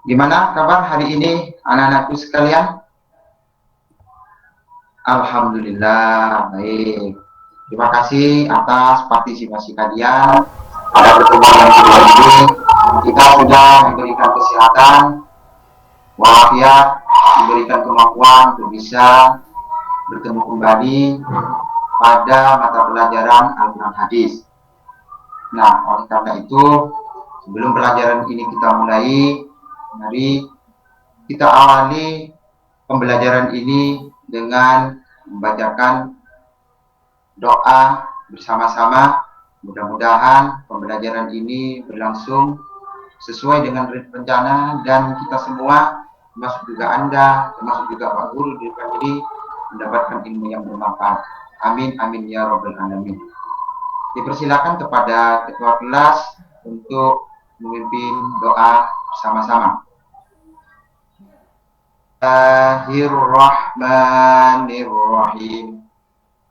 Gimana kabar hari ini anak-anakku sekalian? Alhamdulillah, baik. Terima kasih atas partisipasi kalian pada pertemuan yang kedua ini. Kita sudah diberikan kesehatan, walafiat, diberikan kemampuan untuk bisa bertemu kembali pada mata pelajaran Al-Quran Hadis. Nah, oleh karena itu, sebelum pelajaran ini kita mulai, mari kita awali pembelajaran ini dengan membacakan doa bersama-sama. Mudah-mudahan pembelajaran ini berlangsung sesuai dengan rencana dan kita semua, termasuk juga Anda, termasuk juga Pak Guru di depan ini, mendapatkan ilmu yang bermanfaat. Amin, amin ya Rabbal Alamin. Dipersilakan kepada ketua kelas untuk memimpin doa bersama-sama. Bismillahirrahmanirrahim.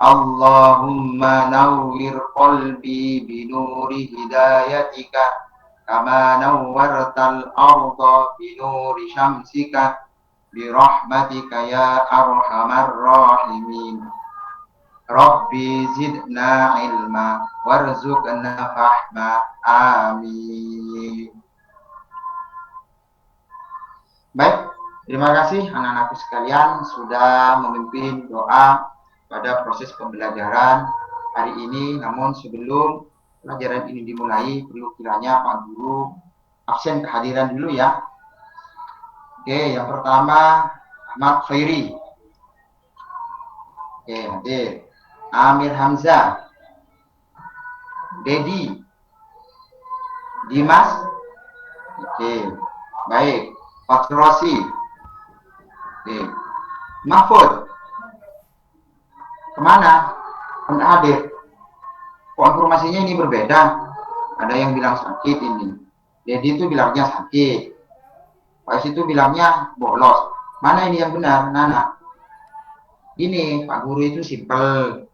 Allahumma nawwir qalbi binuri hidayatika kama nawwartal arda binuri syamsika birahmatika ya arhamar rahimin. Rabbi zidna ilma warzuqna fahma. Amin. Baik, terima kasih anak-anakku sekalian sudah memimpin doa pada proses pembelajaran hari ini. Namun sebelum pelajaran ini dimulai, perlu kiranya Pak Guru absen kehadiran dulu ya. Oke, yang pertama Ahmad Khairi. Oke, hadir. Amir Hamzah. Dedi. Dimas. Oke, baik. Patrosi. Oke. Mahfud. Kemana? Anda hadir. Kok informasinya ini berbeda? Ada yang bilang sakit ini. Dedi itu bilangnya sakit. Pak itu bilangnya bolos. Mana ini yang benar, Nana? Ini Pak Guru itu simpel.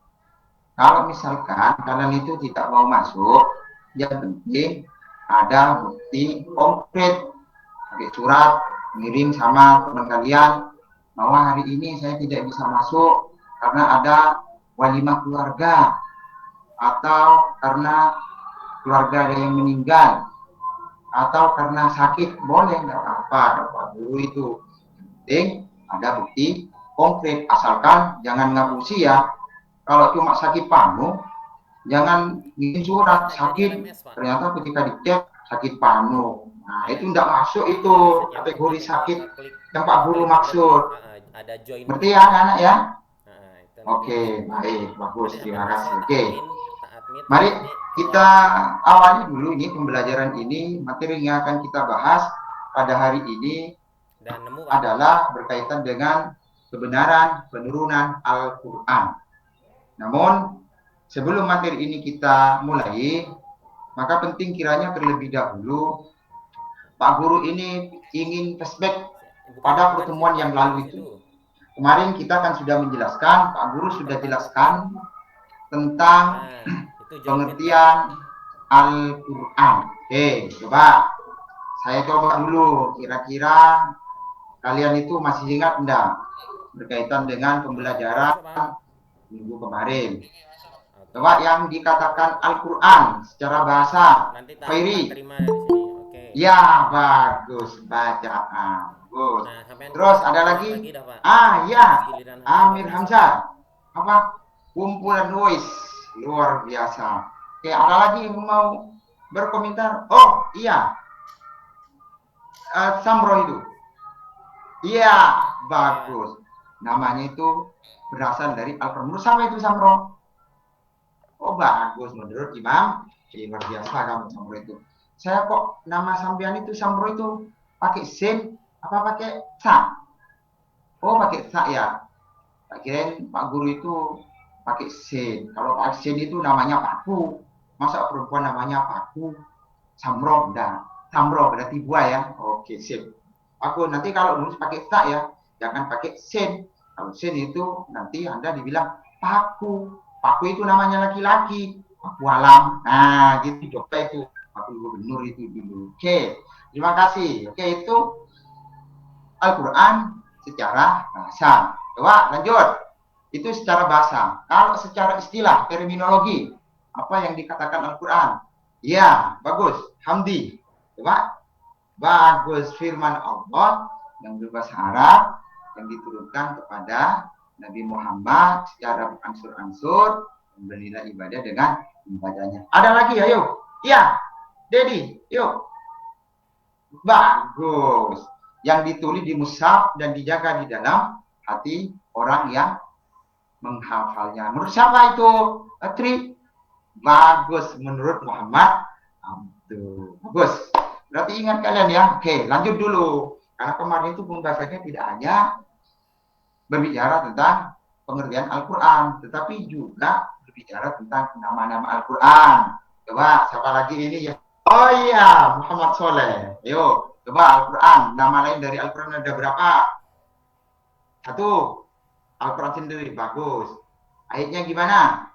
Kalau misalkan kalian itu tidak mau masuk, yang penting ada bukti konkret. Pakai surat, ngirim sama teman kalian bahwa hari ini saya tidak bisa masuk karena ada walimah keluarga atau karena keluarga ada yang meninggal atau karena sakit, boleh, nggak apa-apa. Pak Guru itu penting ada bukti konkret, asalkan jangan ngapusi ya. Kalau cuma sakit panu, jangan ngirim surat sakit, ternyata ketika dicek sakit panu. Nah, itu tidak masuk itu kategori sakit yang Pak Guru maksud. Ada join. Ngerti ya anak-anak ya? Itu Oke, baik, bagus, nanti terima sampai kasih. tak Oke, admin, mari nanti kita awali dulu ini pembelajaran ini. Materi yang akan kita bahas pada hari ini dan nemu adalah berkaitan dengan kebenaran penurunan Al-Quran. Namun, sebelum materi ini kita mulai, maka penting kiranya terlebih dahulu Pak Guru ini ingin flashback pada pertemuan yang lalu itu. Kemarin kita kan sudah menjelaskan, Pak Guru sudah jelaskan tentang pengertian Al-Quran. Oke, coba saya coba dulu, kira-kira kalian itu masih ingat enggak berkaitan dengan pembelajaran minggu kemarin? Coba yang dikatakan Al-Quran secara bahasa, Khairi. Ya, bagus, bacaan. Bagus. Terus ada lagi? Ya, Amir Hamzah. Apa? Kumpulan voice. Luar biasa. Oke, ada lagi yang mau berkomentar? Oh, iya. Samro itu. Iya, bagus. Namanya itu berasal dari Al-Quran. Menurut sama itu Samro? Oh, bagus. Menurut Imam, luar biasa kamu Samro itu. Saya kok nama sampean itu Samro itu pakai sin apa pakai sa? Oh, pakai sa ya. Tak kirain Pak Guru itu pakai sin. Kalau pakai sin itu namanya Paku. Masa perempuan namanya Paku? Samro, enggak. Samro berarti buah ya. Oke, sip. Aku nanti kalau nulis pakai sa ya, jangan pakai sin. Kalau sin itu nanti Anda dibilang Paku. Paku itu namanya laki-laki. Paku alam. Nah, gitu coba itu. Wakil Gubernur itu dulu. Oke, terima kasih. Oke, itu Al-Quran secara bahasa. Coba lanjut. Itu secara bahasa. Kalau secara istilah, terminologi, apa yang dikatakan Al-Quran? Ya, bagus. Hamdi. Coba. Bagus firman Allah yang berbahasa Arab yang diturunkan kepada Nabi Muhammad secara berangsur-angsur bernilai ibadah dengan ibadahnya. Ada lagi, ayo. Iya, Dedi, yuk. Bagus. Yang ditulis di mushaf dan dijaga di dalam hati orang yang menghafalnya. Menurut siapa itu? Tri? Bagus. Menurut Muhammad Abdul. Bagus. Berarti ingat kalian ya. Oke, lanjut dulu. Karena kemarin itu pembahasannya tidak hanya berbicara tentang pengertian Al-Quran, tetapi juga berbicara tentang nama-nama Al-Quran. Coba, siapa lagi ini ya? Oh iya, Muhammad Soleh. Ayo, coba Al-Quran. Nama lain dari Al-Quran ada berapa? Satu. Al-Quran sendiri, bagus. Ayatnya gimana?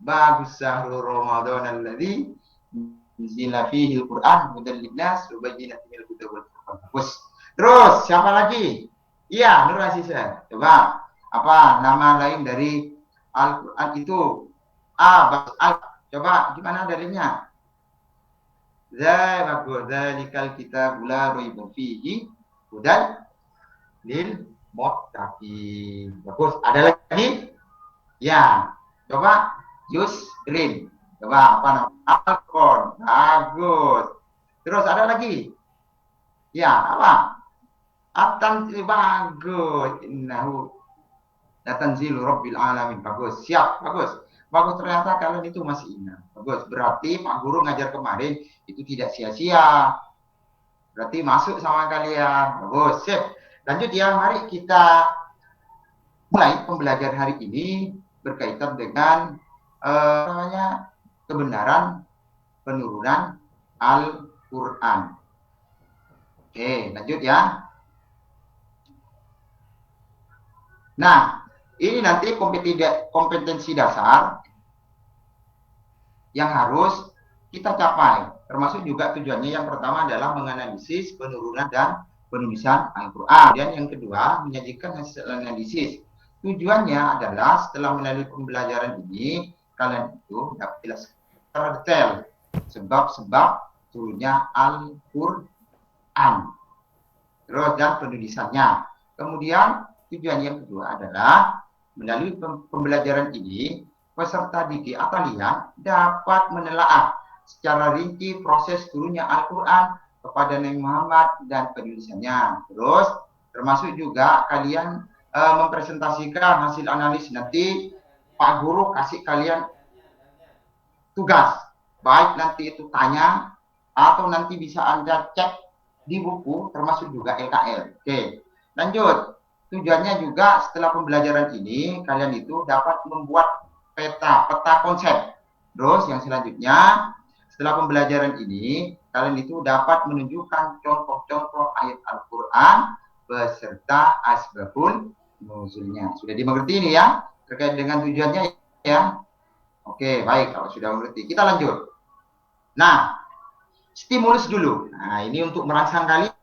Bagus. Syahrul Ramadan alladzi unzila fihi al-Quran hudan linnas wa bayyinatin minal huda wal furqan. Bagus. Terus, siapa lagi? Iya, Nur Aziza. Coba, apa nama lain dari Al-Quran itu? Bagus. Coba, gimana dalilnya? Zalikal kitab la raiba fihi hudan lil muttaqin. Bagus. Ada lagi? Ya. Coba Yusrin. Coba apa nama? Alkon. Bagus. Terus ada lagi? Ya, apa? Atan bagus. Innahu latanzilu rabbil alamin. Bagus. Siap. Bagus. Bagus, ternyata kalian itu masih ingat. Bagus. Berarti Pak Guru ngajar kemarin itu tidak sia-sia. Berarti masuk sama kalian. Bagus. Sip. Lanjut ya. Mari kita mulai pembelajaran hari ini berkaitan dengan kebenaran penurunan Al-Quran. Oke, lanjut ya. Nah, ini nanti kompetensi dasar yang harus kita capai. Termasuk juga tujuannya yang pertama adalah menganalisis penurunan dan penulisan Al-Quran. Dan yang kedua, menyajikan hasil analisis. Tujuannya adalah setelah melalui pembelajaran ini, kalian itu dapat jelaskan secara detail sebab-sebab turunnya Al-Quran. Terus dan penulisannya. Kemudian tujuan yang kedua adalah melalui pembelajaran ini, peserta didik kalian dapat menelaah secara rinci proses turunnya Al-Quran kepada Nabi Muhammad dan penulisannya. Terus termasuk juga kalian mempresentasikan hasil analisis. Nanti Pak Guru kasih kalian tugas, baik nanti itu tanya atau nanti bisa Anda cek di buku, termasuk juga LKL. Oke, lanjut. Tujuannya juga setelah pembelajaran ini kalian itu dapat membuat peta konsep. Terus yang selanjutnya setelah pembelajaran ini kalian itu dapat menunjukkan contoh-contoh ayat Al-Quran beserta asbabun nuzulnya. Sudah dimengerti ini ya terkait dengan tujuannya ya. Oke, baik, kalau sudah mengerti kita lanjut. Nah, stimulus dulu. Nah, ini untuk merangsang kalian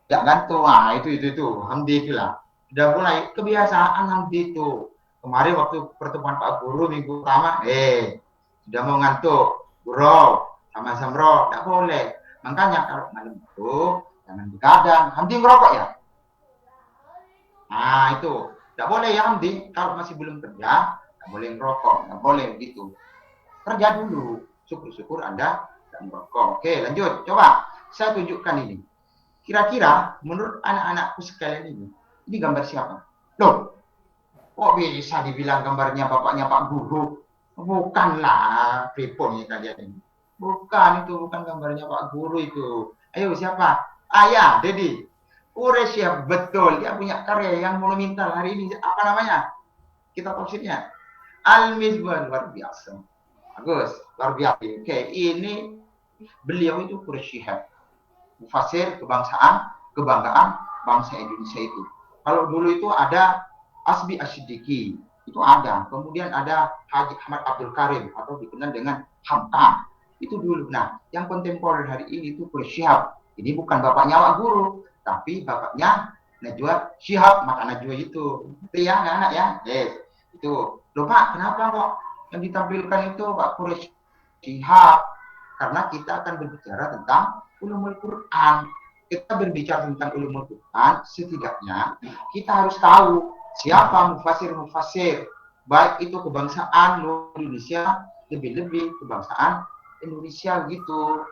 tidak gantung. Itu Hamdi itulah. Sudah mulai kebiasaan Hamdi itu. Kemarin waktu pertemuan Pak Guru minggu pertama, sudah mau ngantuk, gurau, sama-sama roh, tidak boleh. Makanya kalau malam itu jangan begadang. Hamdi ngerokok ya? Nah itu, tidak boleh ya Hamdi. Kalau masih belum kerja, tidak boleh ngerokok, tidak boleh begitu. Kerja dulu, syukur-syukur Anda tidak merokok. Oke, lanjut. Coba saya tunjukkan ini. Kira-kira menurut anak-anakku sekalian ini gambar siapa? Loh, kok bisa dibilang gambarnya bapaknya Pak Guru? Bukanlah pripon kalian ini. Bukan, itu bukan gambarnya Pak Guru itu. Ayo siapa? Ya, Dedi. Uresya, betul. Dia punya karya yang monumental hari ini. Apa namanya? Kita tafsirnya. Al-Mizwan, luar biasa. Bagus, luar biasa. Oke, ini beliau itu Quraisyihab. Mufasir kebangsaan, kebanggaan bangsa Indonesia itu. Kalau dulu itu ada Asbi Asyidiki, itu ada. Kemudian ada Haji Ahmad Abdul Karim atau dikenal dengan Hamka. Itu dulu. Nah, yang kontemporer hari ini itu Quraisyihab. Ini bukan bapaknya Pak Guru, Tapi bapaknya Najwa Shihab, maka Najwa itu ya anak-anak ya. Itu loh Pak, kenapa kok yang ditampilkan itu Pak Quraisy Shihab? Karena kita akan berbicara tentang ulumul Quran. Kita berbicara tentang ulumul Quran, setidaknya kita harus tahu siapa mufasir-mufasir, baik itu kebangsaan Indonesia, lebih-lebih kebangsaan Indonesia gitu.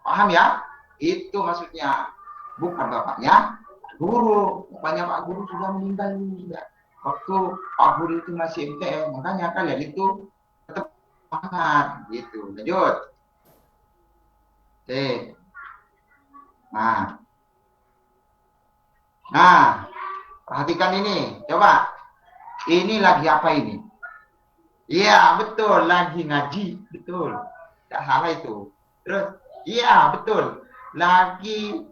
Paham ya? Itu maksudnya. Bukan bapaknya guru. Bapaknya Pak Guru sudah meninggal juga. Waktu Pak Guru itu masih MTM, makanya kalian itu tetap semangat gitu. Lanjut. Oke. Nah, perhatikan ini. Coba. Ini lagi apa ini? Iya, betul. Lagi ngaji. Betul. Tidak salah itu. Terus, iya, betul. Lagi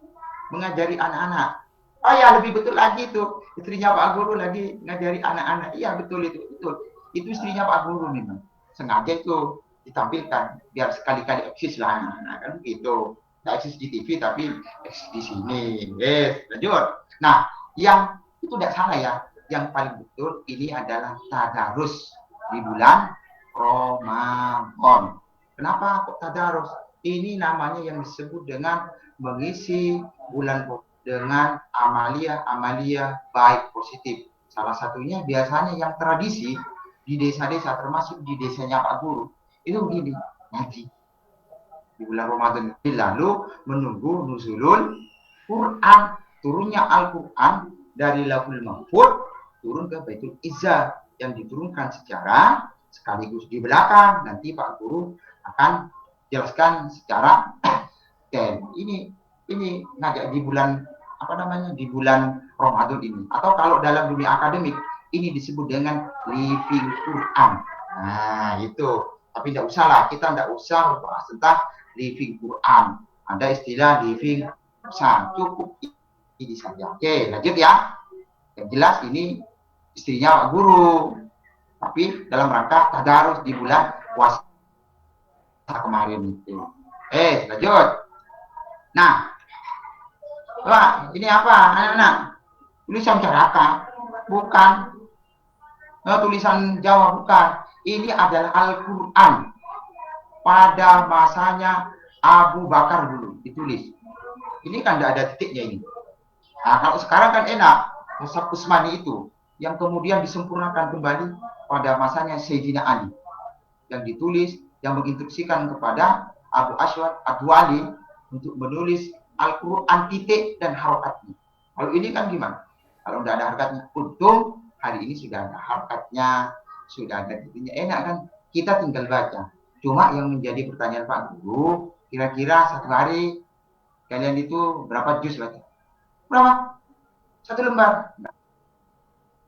mengajari anak-anak. Oh ya, lebih betul lagi itu. Istrinya Pak Guru lagi ngajari anak-anak. Iya, betul itu. Betul. Itu istrinya Pak Guru memang. Sengaja itu ditampilkan. Biar sekali-kali eksis lah anak-anak. Kan begitu. Tidak eksis di TV, tapi eksis di sini. Lanjut. Nah, yang itu tidak salah ya. Yang paling betul ini adalah tadarus di bulan Ramadan. Kenapa kok tadarus? Ini namanya yang disebut dengan mengisi bulan dengan amalia baik positif. Salah satunya biasanya yang tradisi di desa-desa, termasuk di desanya Pak Guru, itu begini, ngaji di bulan Ramadan. Lalu menunggu nuzulul Quran, turunnya Al-Quran dari Lauhul Mahfuz turun ke Baitul Izzah yang diturunkan secara sekaligus di belakang. Nanti Pak Guru akan jelaskan secara ini ngajak di bulan di bulan Ramadan ini, atau kalau dalam dunia akademik ini disebut dengan living Quran. Nah itu, tapi tidak usah lah, kita tidak usah membahas tentang living Quran. Ada istilah living Quran, cukup ini saja. Oke, lanjut ya. Yang jelas ini istrinya Pak Guru, tapi dalam rangka tadarus di bulan puasa kemarin itu. Lanjut. Nah, Pak, ini apa anak-anak? Tulisan Caraka? Bukan. Tulisan Jawa bukan. Ini adalah Al-Quran. Pada masanya Abu Bakar dulu ditulis. Ini kan tidak ada titiknya ini. Nah, kalau sekarang kan enak. Mushaf Utsmani itu yang kemudian disempurnakan kembali pada masanya Sayyidina Ali. Yang ditulis, yang menginstruksikan kepada Abu Aswad Ad-Duali untuk menulis Al-Quran titik dan harokatnya. Kalau ini kan gimana? Kalau tidak ada harokatnya, untung hari ini sudah ada harokatnya, sudah ada titiknya. Enak kan? Kita tinggal baca. Cuma yang menjadi pertanyaan Pak Guru, kira-kira satu hari kalian itu berapa juz baca? Berapa? Satu lembar.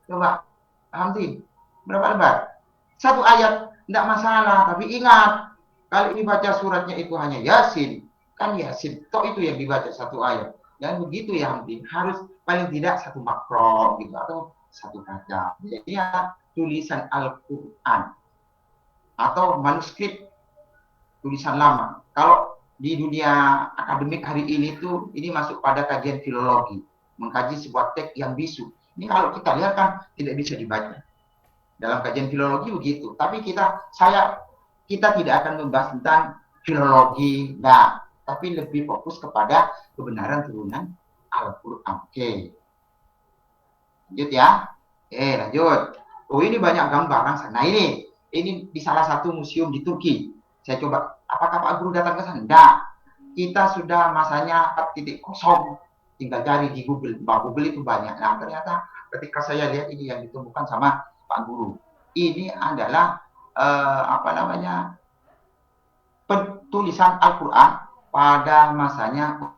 Coba, Hamdi, berapa lembar? Satu ayat, tidak masalah. Tapi ingat, kalau ini baca suratnya itu hanya Yasin, kan Yasin, toh itu yang dibaca satu ayat. Dan begitu ya Hamdi, harus paling tidak satu makro gitu, atau satu kata. Jadi ya, tulisan Al-Quran atau manuskrip tulisan lama. Kalau di dunia akademik hari ini tuh, ini masuk pada kajian filologi, mengkaji sebuah teks yang bisu. Ini kalau kita lihat kan tidak bisa dibaca. Dalam kajian filologi begitu. Tapi kita tidak akan membahas tentang filologi, nah, tapi lebih fokus kepada kebenaran turunan Al-Quran. Oke. Lanjut ya. Lanjut. Oh, ini banyak gambar. Nah, ini di salah satu museum di Turki. Saya coba, apakah Pak Guru datang ke sana? Enggak. Kita sudah masanya 4.0, tinggal cari di Google. Google itu banyak. Nah, ternyata ketika saya lihat ini yang ditemukan sama Pak Guru, ini adalah penulisan Al-Quran pada masanya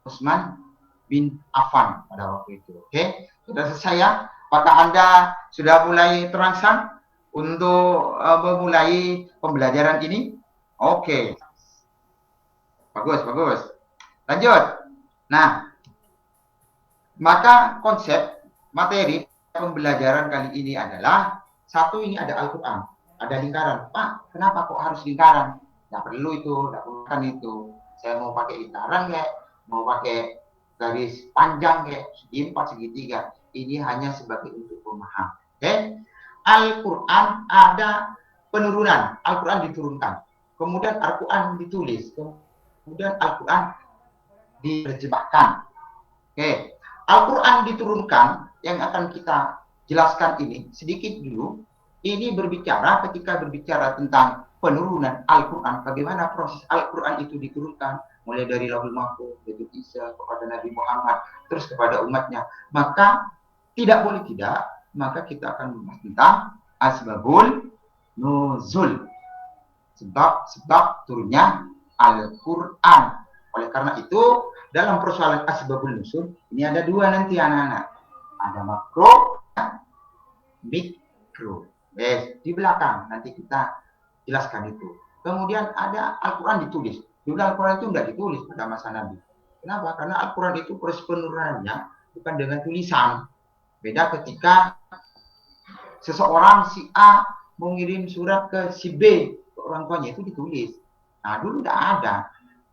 Utsman bin Affan pada waktu itu. Oke, sudah selesai ya? Apakah Anda sudah mulai terangsang untuk memulai pembelajaran ini? Oke, bagus. Lanjut. Nah, maka konsep materi pembelajaran kali ini adalah satu, ini ada Al-Quran, ada lingkaran. Pak, kenapa kok harus lingkaran? Nggak perlu itu, nggak perlu kan itu. Saya mau pakai lingkaran ya, mau pakai garis panjang kayak segi 4, segitiga. Ini hanya sebagai untuk pemaham. Oke. Al-Quran ada penurunan. Al-Quran diturunkan. Kemudian Al-Quran ditulis. Kemudian Al-Quran diterjemahkan. Oke. Al-Quran diturunkan yang akan kita jelaskan ini sedikit dulu. Ini ketika berbicara tentang penurunan Al-Quran, bagaimana proses Al-Quran itu diturunkan, mulai dari Lauhul Mahfuz, dari Isa kepada Nabi Muhammad, terus kepada umatnya. Maka tidak boleh tidak, maka kita akan membahas tentang asbabul nuzul, sebab turunnya Al-Quran. Oleh karena itu, dalam persoalan asbabul nuzul, ini ada dua nanti anak-anak. Ada makro, mikro. Di belakang nanti kita jelaskan itu. Kemudian ada Al-Quran ditulis. Dulu Al-Quran itu tidak ditulis pada masa Nabi. Kenapa? Karena Al-Quran itu proses penurunannya bukan dengan tulisan. Beda ketika seseorang si A mengirim surat ke si B, ke orang tuanya, itu ditulis. Nah, dulu tidak ada.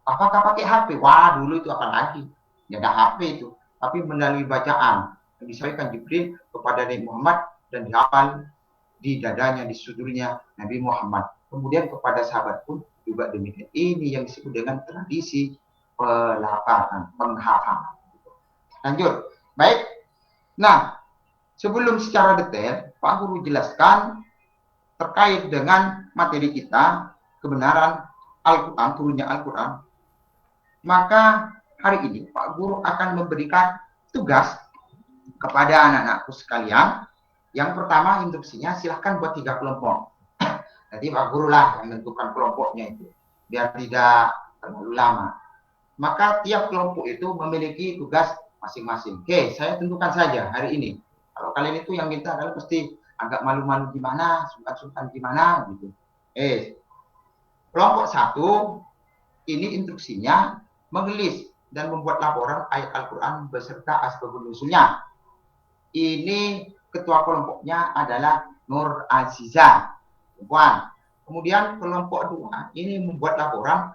Apakah pakai HP? Wah, dulu itu apalagi. Tidak ada HP itu. Tapi melalui bacaan. Yang disampaikan Jibril kepada Nabi Muhammad dan dihafal di dadanya, di sudurnya Nabi Muhammad. Kemudian kepada sahabat pun juga demikian. Ini yang disebut dengan tradisi pelafalan, penghafalan. Lanjut. Baik. Nah, sebelum secara detail, Pak Guru jelaskan terkait dengan materi kita, kebenaran Al-Quran, turunnya Al-Quran. Maka hari ini Pak Guru akan memberikan tugas kepada anak-anakku sekalian. Yang pertama, instruksinya silahkan buat 3 kelompok. Nanti Pak Guru lah yang menentukan kelompoknya itu, biar tidak terlalu lama. Maka tiap kelompok itu memiliki tugas masing-masing. Oke, saya tentukan saja hari ini. Kalau kalian itu yang minta adalah pasti agak malu-malu gimana, sungkan-sungkan gimana gitu. Kelompok 1, ini instruksinya menulis dan membuat laporan ayat Al-Quran beserta asbabun nuzulnya. Ini ketua kelompoknya adalah Nur Aziza, perempuan. Kemudian kelompok 2 ini membuat laporan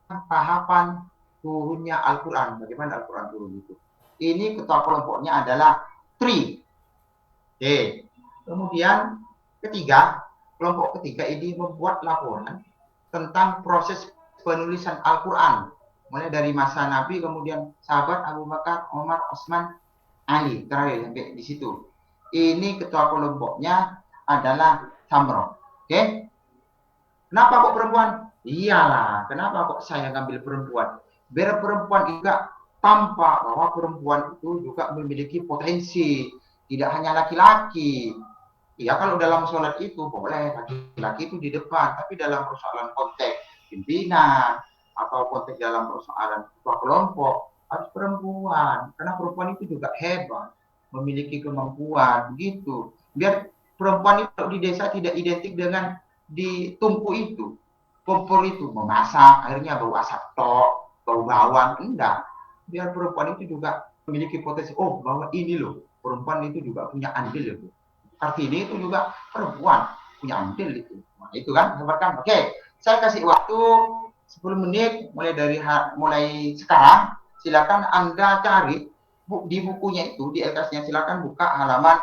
tahapan turunnya Al-Quran, bagaimana Al-Quran turun itu. Ini ketua kelompoknya adalah Tri. Oke. Kemudian kelompok ketiga ini membuat laporan tentang proses penulisan Al-Quran, mulai dari masa Nabi, kemudian sahabat Abu Bakar, Umar, Utsman, Ali, terakhir sampai di situ. Ini ketua kelompoknya adalah Samro. Oke? Kenapa kok perempuan? Iyalah, kenapa kok saya ngambil perempuan? Biar perempuan juga tampak bahwa perempuan itu juga memiliki potensi, tidak hanya laki-laki. Ya, kalau dalam sholat itu boleh laki-laki itu di depan, tapi dalam persoalan konteks pimpinan atau konteks dalam persoalan ketua kelompok harus perempuan, karena perempuan itu juga hebat, memiliki kemampuan begitu. Biar perempuan itu di desa tidak identik dengan di tungku itu, kompor itu memasak, akhirnya bau asap tok, bau bawang, enggak. Biar perempuan itu juga memiliki potensi, oh bahwa ini loh, perempuan itu juga punya andil itu. Kartini itu juga perempuan punya andil itu. Nah, itu kan, hebat. Oke, saya kasih waktu 10 menit mulai sekarang. Silakan Anda cari di bukunya itu, di LKS-nya silakan buka halaman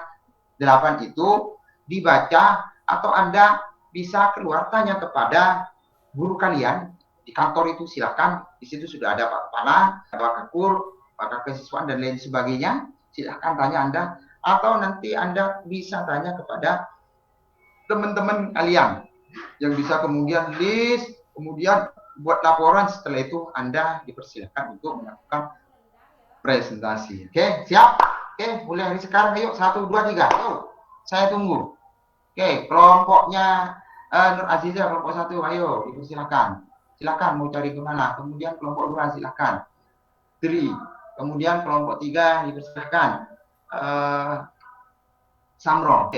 8 itu, dibaca, atau Anda bisa keluar tanya kepada guru kalian di kantor itu, silakan. Di situ sudah ada Pak Kepala, Pak Kakur, Pak Kesiswaan dan lain sebagainya. Silakan tanya Anda, atau nanti Anda bisa tanya kepada teman-teman kalian yang bisa kemudian list, kemudian buat laporan. Setelah itu Anda dipersilakan untuk melakukan presentasi. Oke, siap? Oke, mulai hari sekarang. Ayo, 1, 2, 3. Ayo, saya tunggu. Oke, kelompoknya Nur Aziza, kelompok 1, ayo, dipersilakan. Silakan mau cari kemana. Kemudian kelompok 2, silakan. Tri. Kemudian kelompok 3, dipersilakan. Samro.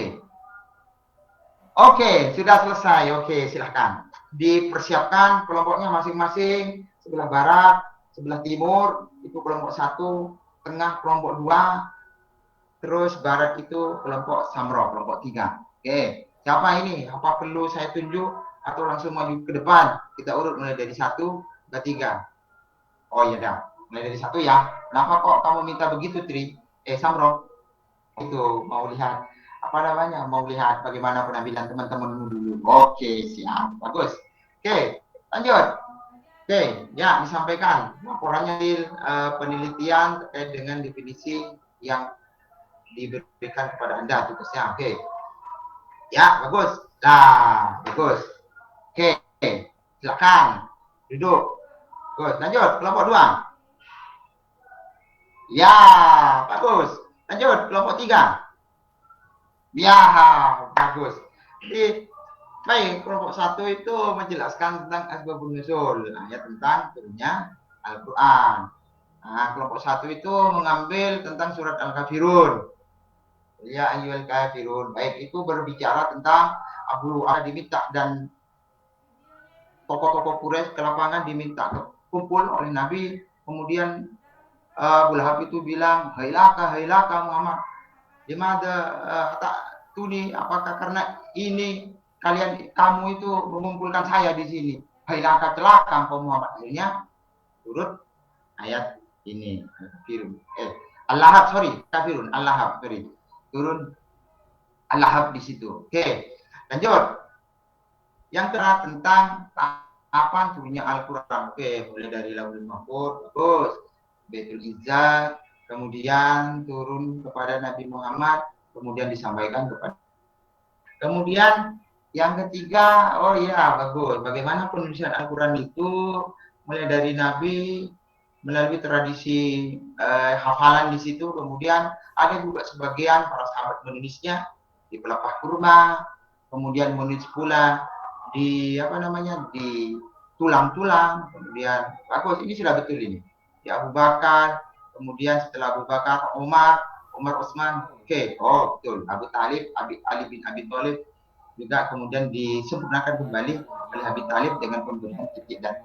Oke, sudah selesai. Oke, silahkan. Dipersiapkan kelompoknya masing-masing. Sebelah barat, sebelah timur, itu kelompok 1. Tengah kelompok 2. Terus barat itu kelompok Samro, kelompok 3. Oke, siapa ini? Apa perlu saya tunjuk? Atau langsung maju ke depan? Kita urut mulai dari 1 ke 3. Oh iya dah. Mulai dari satu ya. Kenapa kok kamu minta begitu, Tri? Samro. Itu mau lihat apa namanya? Mau lihat bagaimana penampilan teman-temanmu dulu. Oke, siap. Bagus. Oke, lanjut. Oke, ya disampaikan laporannya penelitian terkait dengan definisi yang diberikan kepada Anda tugasnya. Oke. Ya, bagus. Nah, bagus. Oke, silakan duduk. Bagus. Lanjut, kelompok 2. Ya, bagus. Lanjut, kelompok 3. Ya, bagus. Jadi, baik, kelompok 1 itu menjelaskan tentang asbabun nuzul, ya tentang turunnya Al-Quran. Nah, kelompok 1 itu mengambil tentang surat Al-Kafirun. Ya ayyuhal kafirun. Baik, itu berbicara tentang Abu Lahab diminta dan tokoh-tokoh Quraisy ke lapangan diminta kumpul oleh Nabi. Kemudian Abu Lahab itu bilang, hailaka Muhammad. Dimana tak tuni, apakah karena ini kamu itu mengumpulkan saya di sini? Hailaka celaka engkau Muhammad. Akhirnya turut ayat ini kafirun. Al-Lahab, kafirun. Al-Lahab, turun Al-Lahab di situ. Oke, lanjut. Yang terakhir tentang tahapan turunnya Al-Quran. Oke, mulai dari Lauhul Mahfuz, bagus. Baitul Izzah, kemudian turun kepada Nabi Muhammad, kemudian disampaikan kepada. Kemudian yang ketiga, oh iya, bagus. Bagaimana penulisan Al-Quran itu mulai dari Nabi melalui tradisi hafalan di situ, kemudian ada juga sebagian para sahabat menulisnya di pelepah kurma, kemudian menulis pula di di tulang-tulang, kemudian bagus, ini sudah betul ini. Di Abu Bakar, kemudian setelah Abu Bakar Umar Utsman, oke, oh betul, Abu Talib, Ali bin Abi Thalib juga kemudian disempurnakan kembali oleh Abi Talib dengan pemberian titik dan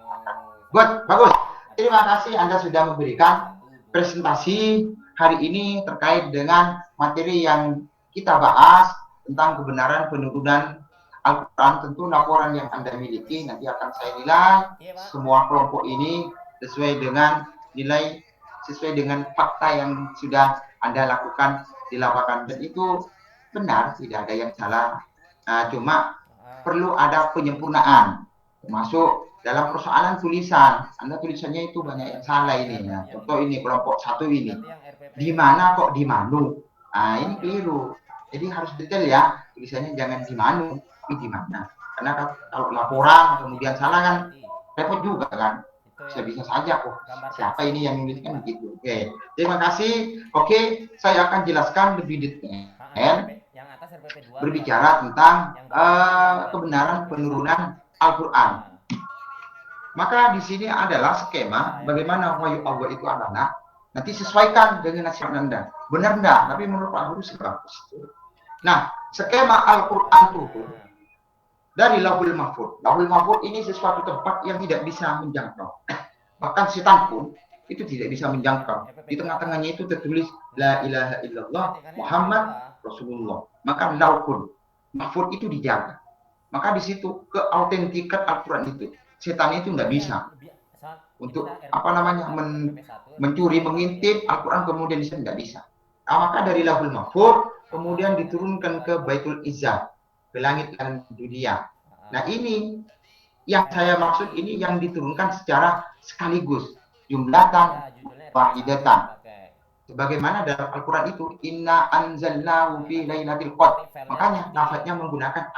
buat bagus. Terima kasih Anda sudah memberikan presentasi hari ini terkait dengan materi yang kita bahas tentang kebenaran penurunan Al-Quran. Tentu laporan yang Anda miliki nanti akan saya nilai semua kelompok ini sesuai dengan nilai, sesuai dengan fakta yang sudah Anda lakukan di lapangan, dan itu benar, tidak ada yang salah. Cuma perlu ada penyempurnaan, termasuk dalam persoalan tulisan. Anda tulisannya itu banyak yang salah ini. Nah, contoh ini kelompok 1 ini. Di mana kok di Manu? Nah, ini keliru. Jadi harus detail ya. Tulisannya jangan di Manu, tapi di mana. Karena kalau laporan kemudian salah kan repot juga kan. Bisa saja kok. Siapa ini yang menuliskan begitu. Oke. Terima kasih. Oke, saya akan jelaskan lebih detail berbicara tentang kebenaran penurunan Al-Quran. Maka di sini adalah skema bagaimana wahyu Allah itu adalah nanti sesuaikan dengan nasihat Anda. Benar enggak? Tapi menurut Pak Guru bagus. Nah, skema Al-Quran itu dari Lauhul Mahfuz. Lauhul Mahfuz ini sesuatu tempat yang tidak bisa menjangkau. Bahkan setan pun itu tidak bisa menjangkau. Di tengah-tengahnya itu tertulis La ilaha illallah Muhammad Rasulullah. Maka Lauhul Mahfuz itu dijaga. Maka di situ keautentikan Al-Quran itu setan itu tidak bisa untuk mencuri, mengintip Al-Quran kemudian tidak bisa. Maka dari Lauhul Mahfuz kemudian diturunkan ke Baitul Izzah, ke langit dan dunia. Nah, ini yang saya maksud, ini yang diturunkan secara sekaligus, jumlatan wahidatan. Sebagaimana dalam Al-Quran itu inna anzalnahu fi lailatul qadr. Makanya lafadznya menggunakan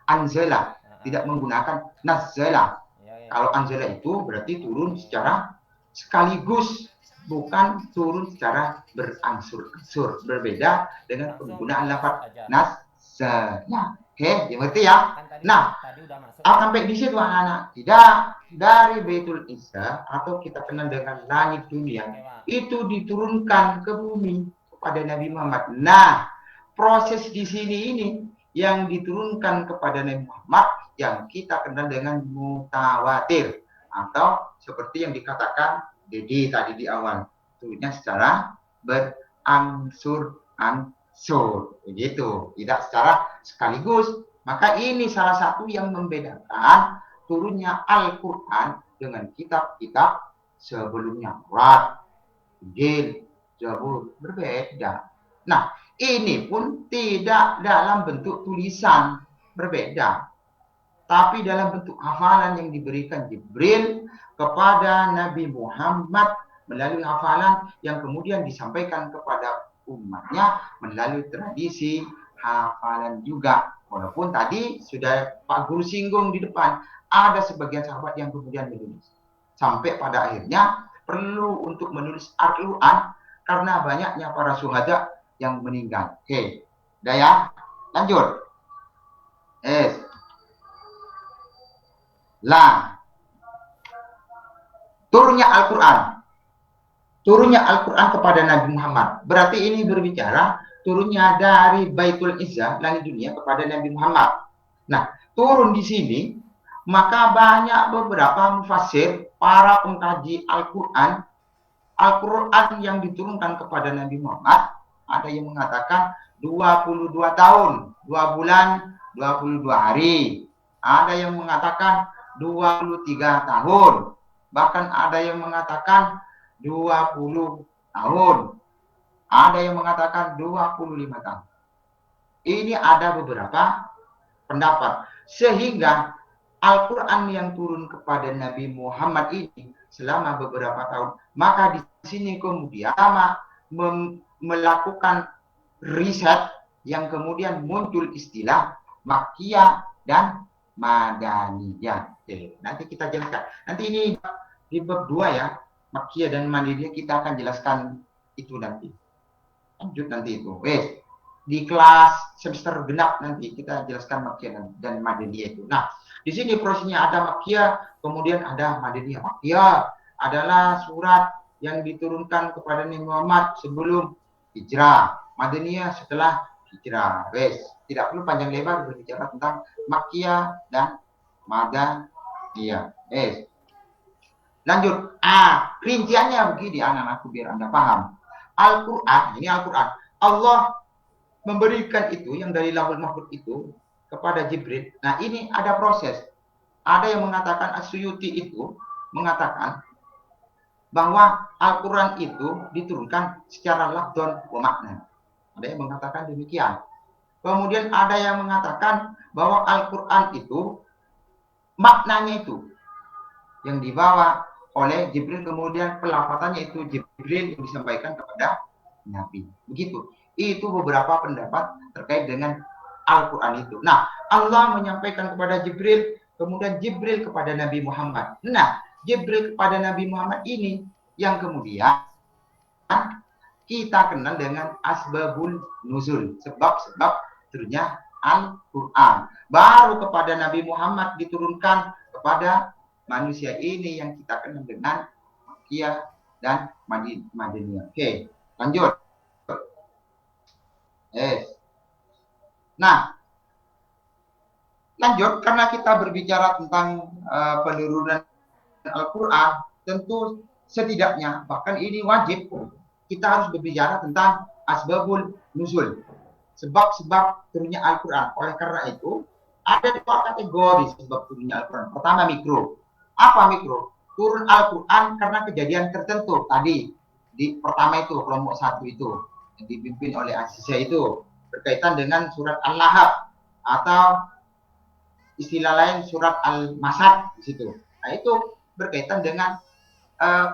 anzala, tidak menggunakan nazzala. Kalau anzala itu berarti turun secara sekaligus, bukan turun secara berangsur-angsur. Berbeda dengan penggunaan lafaz nazzala. Oke, dimengerti ya? Nah, sampai di situ anak-anak. Tidak, dari Baitul Izzah atau kita kenal dengan langit dunia itu diturunkan ke bumi kepada Nabi Muhammad. Nah, proses di sini ini yang diturunkan kepada Nabi Muhammad yang kita kenal dengan mutawatir, atau seperti yang dikatakan Dedi tadi di awal, turunnya secara berangsur-angsur, begitu, tidak secara sekaligus. Maka ini salah satu yang membedakan turunnya Al-Quran dengan kitab-kitab sebelumnya Taurat, Injil, Zabur, berbeda. Nah, ini pun tidak dalam bentuk tulisan, berbeda, tapi dalam bentuk hafalan yang diberikan Jibril kepada Nabi Muhammad melalui hafalan yang kemudian disampaikan kepada umatnya melalui tradisi hafalan juga. Walaupun tadi sudah Pak Guru singgung di depan, ada sebagian sahabat yang kemudian menulis. Sampai pada akhirnya perlu untuk menulis Al-Quran karena banyaknya para syuhada yang meninggal. Oke, udah ya, lanjut. Lah, turunnya Al-Quran. Turunnya Al-Quran kepada Nabi Muhammad. Berarti ini berbicara turunnya dari Baitul Izzah, langit dunia, kepada Nabi Muhammad. Nah, turun di sini, maka banyak beberapa mufassir, para pengkaji Al-Quran, Al-Quran yang diturunkan kepada Nabi Muhammad, ada yang mengatakan 22 tahun, 2 bulan, 22 hari. Ada yang mengatakan 23 tahun. Bahkan ada yang mengatakan 20 tahun. Ada yang mengatakan 25 tahun. Ini ada beberapa pendapat. Sehingga Al-Quran yang turun kepada Nabi Muhammad ini selama beberapa tahun. Maka di sini kemudian melakukan riset yang kemudian muncul istilah Makkiyah dan Madaniyah. Oke, nanti kita jelaskan. Nanti ini di bab 2 ya, Makkiyah dan Madaniyah kita akan jelaskan itu nanti. Lanjut nanti itu. Di kelas semester genap nanti kita jelaskan Makkiyah dan Madaniyah itu. Nah, di sini prosesnya ada Makkiyah, kemudian ada Madaniyah. Makkiyah adalah surat yang diturunkan kepada Nabi Muhammad sebelum hijrah. Madaniyah setelah hijrah. Tidak perlu panjang lebar berbicara tentang Makkiyah dan Madaniyah. Lanjut. Rinciannya begini anak-anakku biar Anda paham. Al-Quran, ini Al-Quran. Allah memberikan itu yang dari Lauhul Mahfuz itu kepada Jibril. Nah, ini ada proses. Ada yang mengatakan As-Suyuti itu mengatakan bahwa Al-Quran itu diturunkan secara lafdon wa makna. Ada yang mengatakan demikian. Kemudian ada yang mengatakan bahwa Al-Quran itu maknanya itu yang dibawa oleh Jibril, kemudian pelafatannya itu Jibril yang disampaikan kepada Nabi. Begitu. Itu beberapa pendapat terkait dengan Al-Quran itu. Nah, Allah menyampaikan kepada Jibril, kemudian Jibril kepada Nabi Muhammad. Nah, Jibril kepada Nabi Muhammad ini yang kemudian kita kenal dengan asbabul nuzul, sebab-sebab turunnya Al-Quran. Baru kepada Nabi Muhammad diturunkan kepada manusia ini yang kita kenal dengan Makkiyah dan Madaniyah. Oke, lanjut. Nah, lanjut karena kita berbicara tentang penurunan Al-Quran, tentu setidaknya bahkan ini wajib kita harus berbicara tentang asbabul nuzul, sebab-sebab turunnya Al-Quran. Oleh karena itu ada dua kategori sebab turunnya Al-Quran. Pertama, mikro. Apa mikro? Turun Al-Quran karena kejadian tertentu. Tadi di pertama itu kelompok 1 itu yang dipimpin oleh Aziza itu berkaitan dengan surat Al-Lahab atau istilah lain surat Al-Masad di situ. Nah, itu berkaitan dengan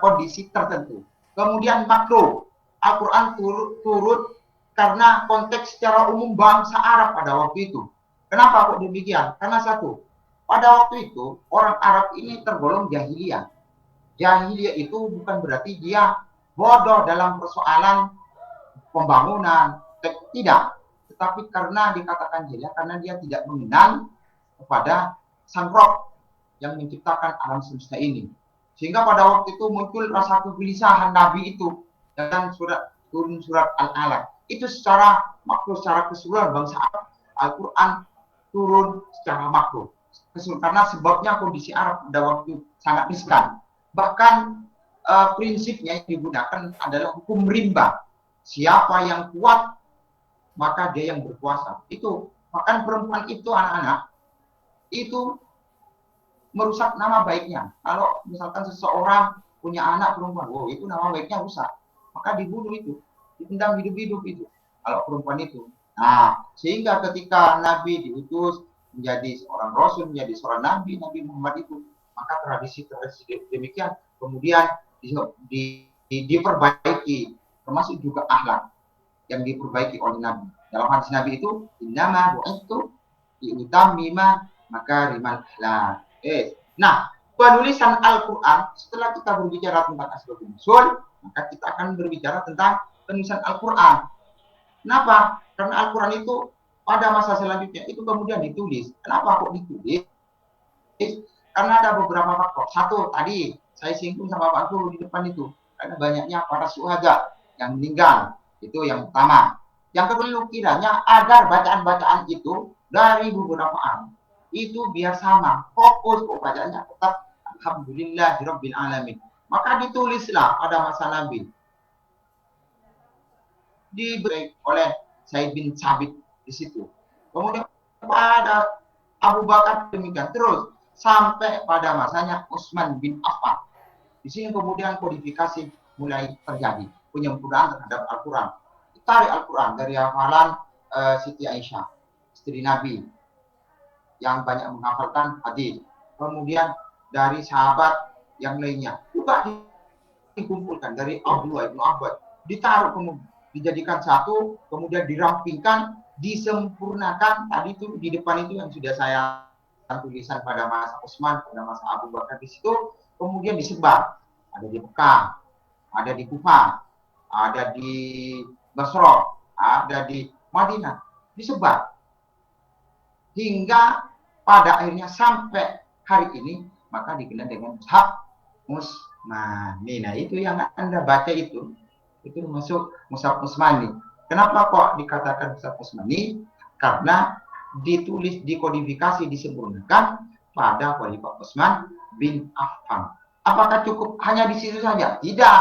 kondisi tertentu. Kemudian makro, Al-Quran turun karena konteks secara umum bangsa Arab pada waktu itu. Kenapa kok demikian? Karena satu, pada waktu itu orang Arab ini tergolong jahiliyah. Jahiliyah itu bukan berarti dia bodoh dalam persoalan pembangunan, tidak. Tetapi karena dikatakan jahiliyah karena dia tidak mengenal kepada Sang Rob yang menciptakan alam semesta ini. Sehingga pada waktu itu muncul rasa kegelisahan Nabi itu dengan turun surat Al-Alaq. Itu secara makro, secara keseluruhan bangsa Arab, Al-Quran turun secara makro. Karena sebabnya kondisi Arab pada waktu sangat riskan. Bahkan prinsipnya yang digunakan adalah hukum rimba. Siapa yang kuat, maka dia yang berkuasa. Itu, bahkan perempuan itu anak-anak, itu merusak nama baiknya. Kalau misalkan seseorang punya anak perempuan, wow itu nama baiknya rusak, maka dibunuh itu, dipendam hidup-hidup itu kalau perempuan itu. Nah, sehingga ketika Nabi diutus menjadi seorang Rasul, menjadi seorang Nabi, Nabi Muhammad itu, maka tradisi-tradisi demikian kemudian diperbaiki, termasuk juga akhlak yang diperbaiki oleh Nabi. Dalam hadis Nabi itu, innama bu'ithu liutammima makarimal akhlak. Nah, penulisan Al-Quran, setelah kita berbicara tentang asbabun nuzul, maka kita akan berbicara tentang penulisan Al-Quran. Kenapa? Karena Al-Quran itu pada masa selanjutnya itu kemudian ditulis. Kenapa kok ditulis? Karena ada beberapa faktor. Satu, tadi saya singgung sama Pak Guru di depan itu. Karena banyaknya para syuhada yang meninggal. Itu yang pertama. Yang kedua, kiranya agar bacaan-bacaan itu dari beberapa orang itu biar sama. Fokus kok bacaannya tetap Alhamdulillahirabbil alamin. Maka ditulislah pada masa Nabi. Diberi oleh Said bin Sabit di situ. Kemudian pada Abu Bakar demikian terus sampai pada masanya Utsman bin Affan. Di sini kemudian kodifikasi mulai terjadi, penyempurnaan terhadap Al-Quran. Ditarik Al-Quran dari hafalan Siti Aisyah, istri Nabi, yang banyak menghafalkan hadis. Kemudian dari sahabat yang lainnya juga dikumpulkan dari Abdullah bin Abbas, ditaruh kemudian dijadikan satu, kemudian dirampingkan, disempurnakan. Tadi itu di depan itu yang sudah saya tulisan pada masa Utsman, pada masa Abu Bakar di situ, kemudian disebar. Ada di Mekah, ada di Kufah, ada di Basra, ada di Madinah, disebar. Hingga pada akhirnya sampai hari ini, maka dikenal dengan Mushaf Utsmani. Nah, itu yang Anda baca itu masuk Mushaf Utsmani. Kenapa kok dikatakan Mushaf Utsmani? Karena ditulis, dikodifikasi, disempurnakan pada Khalifah Utsman bin Affan. Apakah cukup hanya di situ saja? Tidak.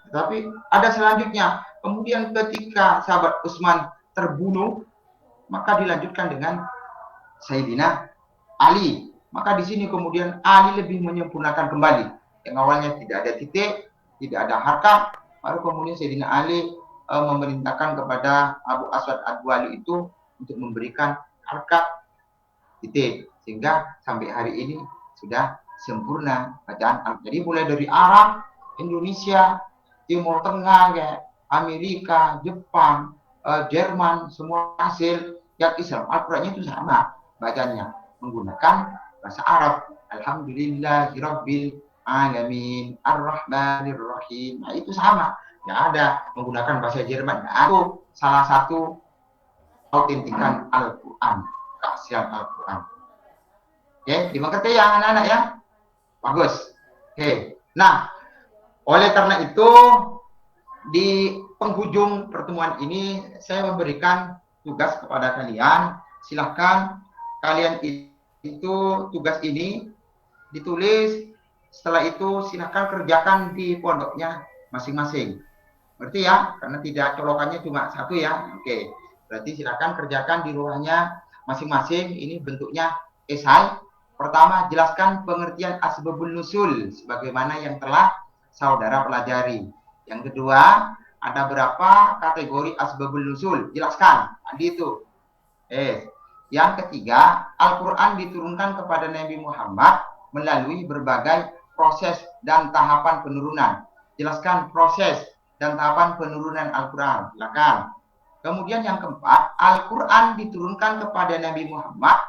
Tapi ada selanjutnya. Kemudian ketika sahabat Utsman terbunuh, maka dilanjutkan dengan Sayyidina Ali. Maka di sini kemudian Ali lebih menyempurnakan kembali. Yang awalnya tidak ada titik, tidak ada harkat, baru kemudian Sayyidina Ali memerintahkan kepada Abu Aswad Ad-Duali itu untuk memberikan harkat titik, sehingga sampai hari ini sudah sempurna bacaan Al-Quran. Jadi mulai dari Arab, Indonesia, Timur Tengah, kayak Amerika, Jepang, Jerman, semua hasil yang Islam, Al-Qurannya itu sama bacanya, menggunakan bahasa Arab. Alhamdulillahirabbil alamin, ar-rahmanir-rahim. Nah, itu sama. Nggak ada menggunakan bahasa Jerman. Nah, itu salah satu autentikan Al-Quran, keaslian Al-Quran. Oke, dimengerti ya anak-anak ya? Bagus. Oke. Nah, oleh karena itu di penghujung pertemuan ini saya memberikan tugas kepada kalian. Silahkan kalian itu tugas ini ditulis. Setelah itu silahkan kerjakan di pondoknya masing-masing. Berarti ya, karena tidak colokannya cuma satu ya. Oke, berarti silahkan kerjakan di rumahnya masing-masing. Ini bentuknya esai. Pertama, jelaskan pengertian asbabun nuzul sebagaimana yang telah saudara pelajari. Yang kedua, ada berapa kategori asbabun nuzul? Jelaskan. Tadi itu. Yang ketiga, Al-Quran diturunkan kepada Nabi Muhammad melalui berbagai proses dan tahapan penurunan. Jelaskan proses dan tahapan penurunan Al-Quran. Silakan. Kemudian yang keempat, Al-Quran diturunkan kepada Nabi Muhammad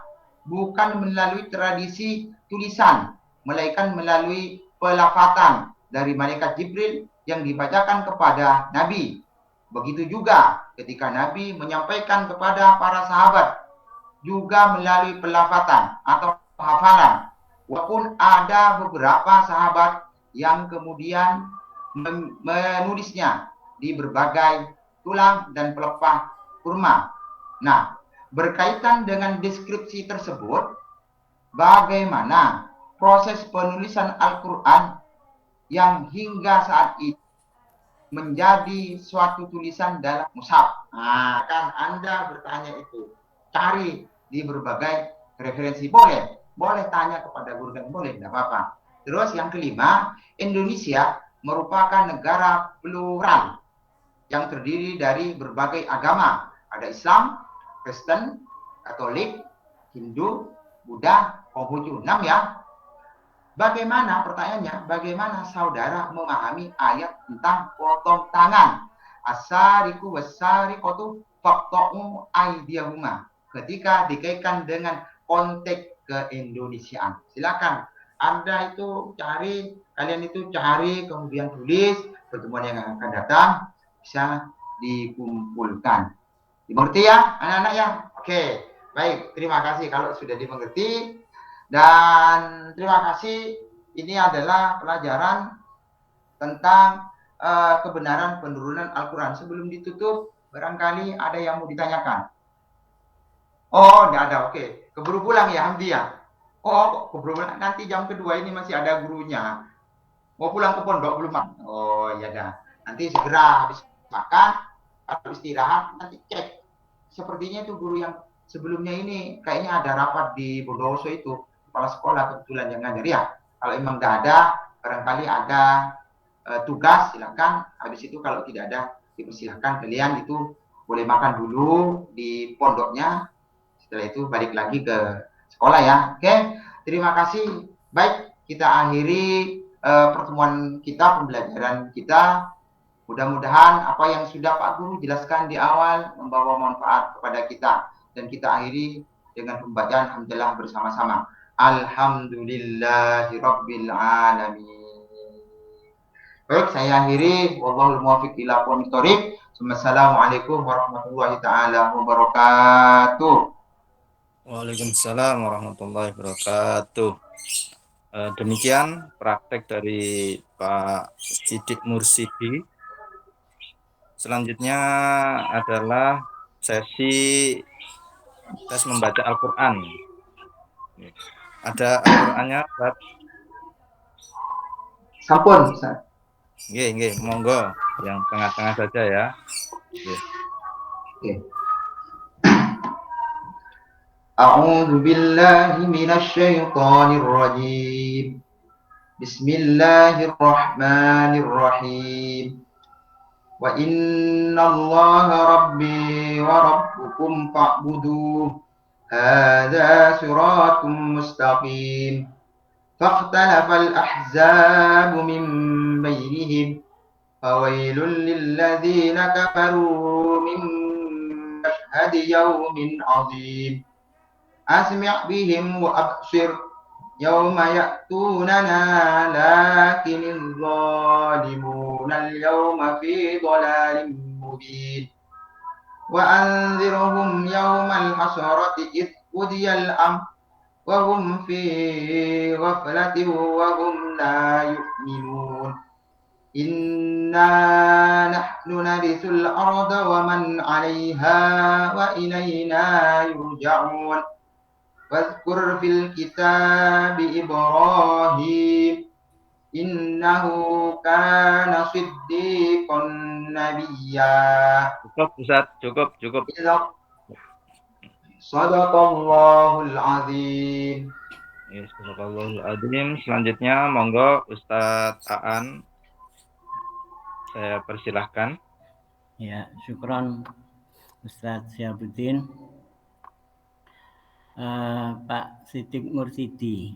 bukan melalui tradisi tulisan, melainkan melalui pelafatan dari malaikat Jibril yang dibacakan kepada Nabi. Begitu juga ketika Nabi menyampaikan kepada para sahabat, juga melalui pelafatan atau hafalan. Walaupun ada beberapa sahabat yang kemudian menulisnya di berbagai tulang dan pelepah kurma. Nah, berkaitan dengan deskripsi tersebut, bagaimana proses penulisan Al-Quran yang hingga saat ini menjadi suatu tulisan dalam mushaf. Nah, kan Anda bertanya itu, cari di berbagai referensi, boleh tanya kepada guru kan, boleh, tidak apa-apa. Terus yang kelima, Indonesia merupakan negara plural yang terdiri dari berbagai agama. Ada Islam, Kristen, Katolik, Hindu, Buddha, Konghucu. 6 ya. Bagaimana pertanyaannya? Bagaimana saudara memahami ayat tentang potong tangan? Asariku wasariqatu faqta'u aydiyahuma. Ketika dikaitkan dengan konteks keindonesiaan. Silakan Anda itu cari, kalian itu cari, kemudian tulis pertemuan yang akan datang bisa dikumpulkan. Dimengerti ya, anak-anak ya? Oke, baik. Terima kasih kalau sudah dimengerti. Dan terima kasih, ini adalah pelajaran tentang kebenaran penurunan Al-Quran. Sebelum ditutup, barangkali ada yang mau ditanyakan. Oh, tidak ada, oke. Keburu pulang ya, Hamdi ya? Oh, keburu pulang. Nanti jam kedua ini masih ada gurunya. Mau pulang ke pondok belum? Oh, ya dah. Nanti segera habis makan, habis istirahat, nanti cek. Sepertinya itu guru yang sebelumnya ini kayaknya ada rapat di Bondowoso itu. Kepala sekolah kebetulan yang ngajar ya. Kalau emang tidak ada, barangkali ada tugas, silakan. Habis itu kalau tidak ada, dipersilahkan kalian itu boleh makan dulu di pondoknya. Setelah itu balik lagi ke sekolah ya. Oke, terima kasih. Baik, kita akhiri pertemuan kita, pembelajaran kita. Mudah-mudahan apa yang sudah Pak Guru jelaskan di awal membawa manfaat kepada kita. Dan kita akhiri dengan pembacaan hamdalah bersama-sama. Alhamdulillahirabbil alamin. Baik, saya akhiri. Wallahul muwaffiq ila aqwamit thoriq. Assalamualaikum warahmatullahi taala wabarakatuh. Waalaikumsalam warahmatullahi wabarakatuh. Demikian praktek dari Pak Sidik Mursidi. Selanjutnya adalah sesi tes membaca Al-Quran. Ada Al-Qurannya, Pak? Sampun. Nggih, monggo. Yang tengah-tengah saja ya. Oke. A'udzu billahi minasy syaithanir rajim. Bismillahirrahmanirrahim. Wa innallaha rabbi wa rabbukum fa'buduh. Hadza siratum mustaqim. Fakhtalafal ahzabu min bainihim. Fawailul lilladzina kafaru min mashhadi yawmin 'adzim. Asmi' bihim wa absir yawma ya'tunana lakinil zalimuna al-yawma fi dhalalin mubin. Wa anzirhum yawmal hasrati idh qudiyal amr wa hum fi ghaflatin wa hum la yu'minun. Inna nahnu narithul arda wa man 'alayha wa ilayna yurja'un. Wadhkur fil kitabi Ibrahim innahu kana siddiqan nabiyya. Cukup, Ustaz. Cukup. Shadaqallahul azim. Yes, Sadaqallahul Azim. Selanjutnya monggo Ustadz Aan. Saya persilahkan. Ya, syukron Ustadz Syabuddin. Pak Sidik Mursidi,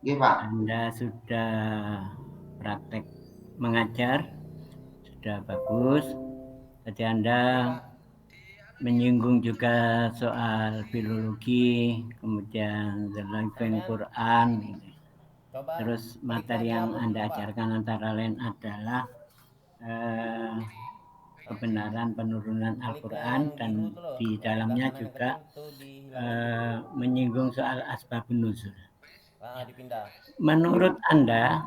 Iya, Pak. Anda sudah praktek mengajar, sudah bagus. Tadi Anda menyinggung juga soal filologi, kemudian Living Quran. Terus materi yang Anda ajarkan antara lain adalah kebenaran penurunan Al-Quran, dan di dalamnya juga menyinggung soal asbabun nuzul. Menurut Anda,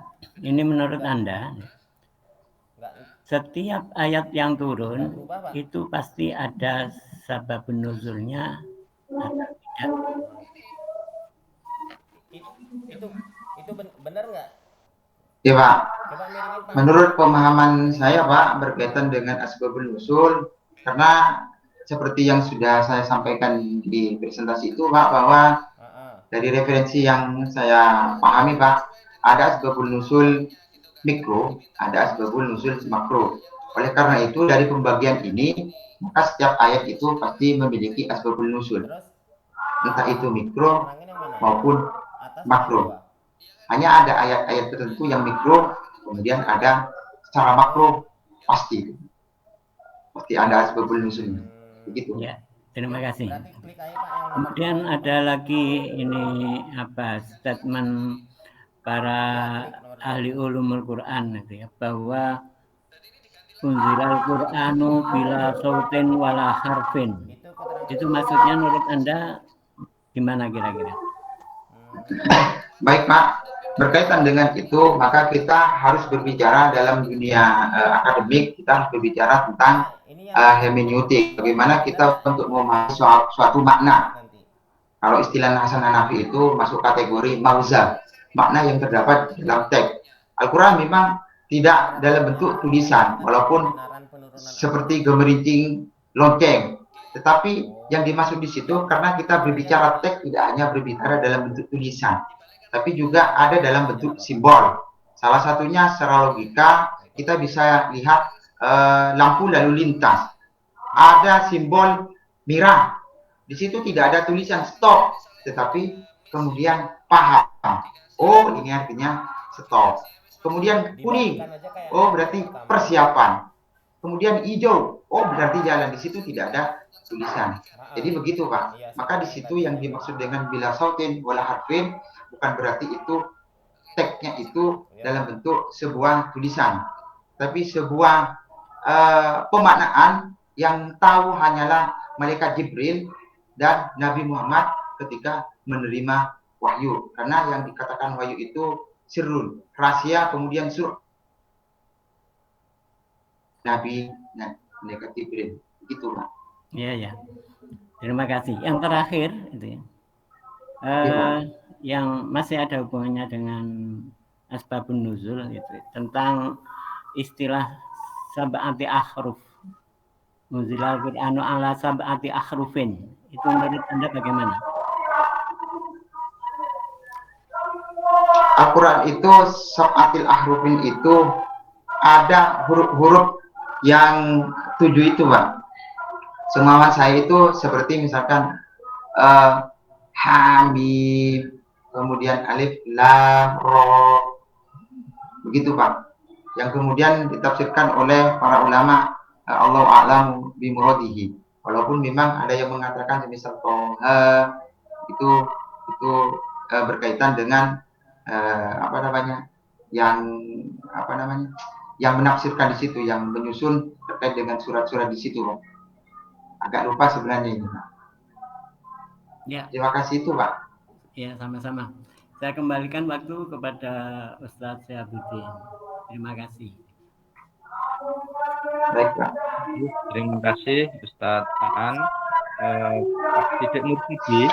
setiap ayat yang turun itu pasti ada sababun nuzulnya atau tidak? Itu benar nggak? Ya, Pak. Menurut pemahaman saya, Pak, berkaitan dengan asbabun nuzul, karena seperti yang sudah saya sampaikan di presentasi itu, Pak, bahwa dari referensi yang saya pahami, Pak, ada asbabun nusul mikro, ada asbabun nusul makro. Oleh karena itu dari pembagian ini maka setiap ayat itu pasti memiliki asbabun nusul, Terus entah itu mikro nerangin yang mana? maupun Atas apa makro. bawah? Hanya ada ayat-ayat tertentu yang mikro, kemudian ada secara makro pasti ada asbabul nusul. Begitu. Ya, terima kasih. Berarti klik aja Pak yang nomor Kemudian 2. ada lagi ini statement para ahli ulumul Quran gitu ya, bahwa unzilal Qur'anu bila sautin wala harfin. Itu maksudnya menurut Anda gimana kira-kira? Baik Pak, berkaitan dengan itu maka kita harus berbicara dalam dunia akademik, kita harus berbicara tentang hermeneutik, bagaimana kita untuk memahami suatu makna. Kalau istilah Hasan Hanafi itu masuk kategori mauza, makna yang terdapat dalam teks. Al-Quran memang tidak dalam bentuk tulisan, walaupun seperti gemerincing lonceng. Tetapi yang dimaksud di situ karena kita berbicara teks tidak hanya berbicara dalam bentuk tulisan, tapi juga ada dalam bentuk simbol. Salah satunya secara logika kita bisa lihat lampu lalu lintas. Ada simbol merah. Di situ tidak ada tulisan stop, tetapi kemudian paham. Oh, ini artinya stop. Kemudian kuning. Oh, berarti persiapan. Kemudian hijau. Oh, berarti jalan. Di situ tidak ada tulisan. Jadi begitu, Pak. Maka di situ yang dimaksud dengan bila sautin wala harfin bukan berarti itu teksnya itu dalam bentuk sebuah tulisan, tapi sebuah pemaknaan yang tahu hanyalah malaikat Jibril dan Nabi Muhammad ketika menerima wahyu. Karena yang dikatakan wahyu itu sirrun, rahasia, kemudian Nabi dan malaikat Jibril. Begitu, Pak. Iya, ya. Terima kasih. Yang terakhir itu ya. Yang masih ada hubungannya dengan asbabun nuzul itu tentang istilah sab'ati ahruf. Nuzilal Qur'anu ala sab'ati ahrufin. Itu menurut Anda bagaimana? Al-Quran itu sab'atil ahrufin itu ada huruf-huruf yang 7 itu, Pak. Semawan saya itu seperti misalkan Hamim, kemudian alif, lam, ro, begitu Pak. Yang kemudian ditafsirkan oleh para ulama Allahu a'lam bimuradihi. Walaupun memang ada yang mengatakan semisal itu berkaitan dengan yang menafsirkan di situ, yang menyusun terkait dengan surat-surat di situ, Pak. Agak lupa sebenarnya ini, Pak. Ya. Terima kasih itu, Pak. Ya, sama-sama. Saya kembalikan waktu kepada Ustadz Syahabuddin. Terima kasih. Baik, Pak. Terima kasih Ustadz Aan. Pak Sidik Mursyidi.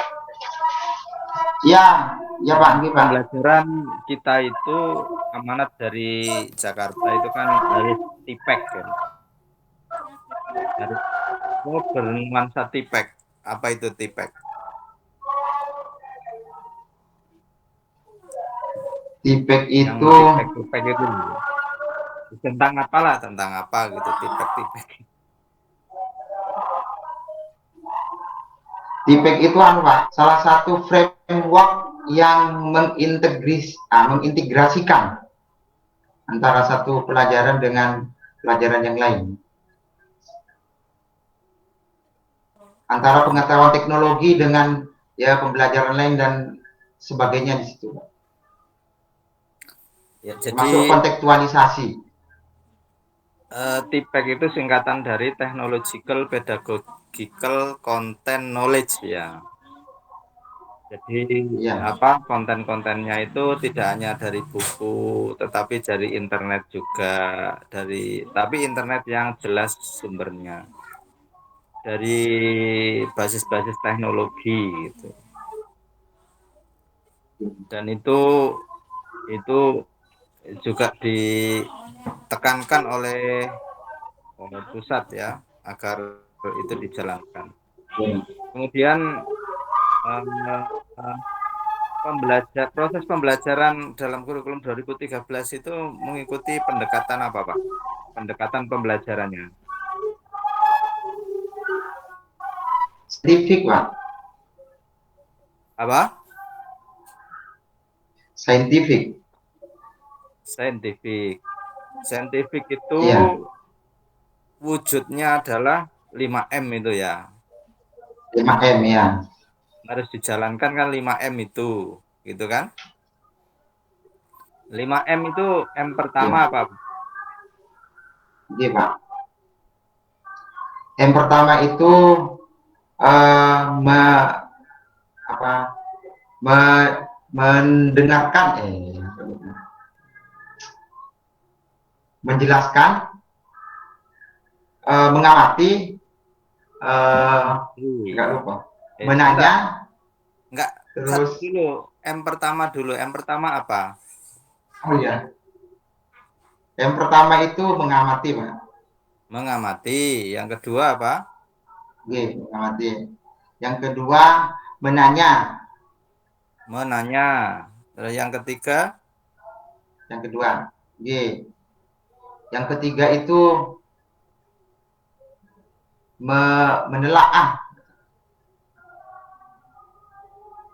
Ya, Pak. Pembelajaran kita itu amanat dari Jakarta itu kan harus tipek kan. Harus bernuansa tipek. Apa itu tipek? Tipek itu tipek itu tentang apa gitu, tipek. Tipek itu Pak, salah satu framework yang mengintegrasikan antara satu pelajaran dengan pelajaran yang lain. Antara pengetahuan teknologi dengan pembelajaran lain dan sebagainya di situ. Ya, jadi masuk kontekstualisasi. TPEC itu singkatan dari Technological Pedagogical Content Knowledge ya. Jadi konten-kontennya itu tidak hanya dari buku, tetapi dari internet juga, tapi internet yang jelas sumbernya. Dari basis-basis teknologi gitu. Dan itu juga ditekankan oleh pusat ya agar itu dijalankan. Kemudian proses pembelajaran dalam kurikulum 2013 itu mengikuti pendekatan apa, Pak? Pendekatan pembelajarannya. Saintifik, Pak. Apa? Saintifik. Saintifik. Saintifik itu Iya, wujudnya adalah 5M itu ya. 5M ya. Harus dijalankan kan 5M itu, gitu kan? 5M itu M pertama Iya, apa? iya, Pak. Yang pertama itu me, apa, mendengarkan, menjelaskan, mengamati, Iya. nggak lupa, Enggak, menanya, enggak. Satu terus, dulu, M pertama dulu. M pertama apa? oh ya, yang pertama itu mengamati, Pak. Mengamati. Yang kedua apa? Oke, mengamati. Yang kedua menanya. Menanya. Terus yang ketiga, Yang kedua, oke. Yang ketiga itu menelaah,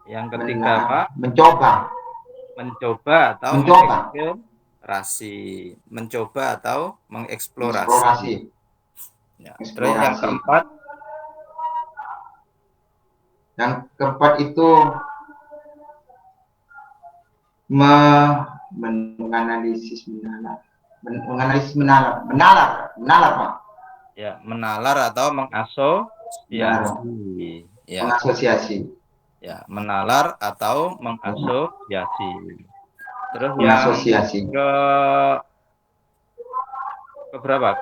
yang ketiga apa? menelaah, mencoba, Mencoba atau mencoba, mengeksplorasi. Mencoba atau mengeksplorasi. eksplorasi, Ya. Terus yang eksplorasi. keempat, Yang keempat itu me, menganalisis, menalar, Pak. ya menalar atau Menalar, mengasosiasi. Ya, mengasosiasi, ya menalar atau mengasosiasi. Terus yang mengasosiasi. ke keberapa?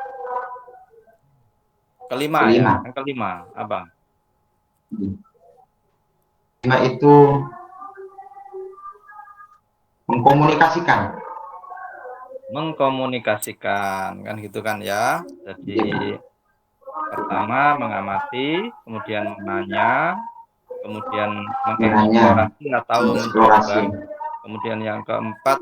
Kelima ya. Kelima, Yang kelima apa? kelima itu mengkomunikasikan. Mengkomunikasikan kan gitu kan ya. Jadi pertama mengamati, kemudian menanya, kemudian Menanya, mengeksplorasi atau mencoba, mengeksplorasi, kemudian yang keempat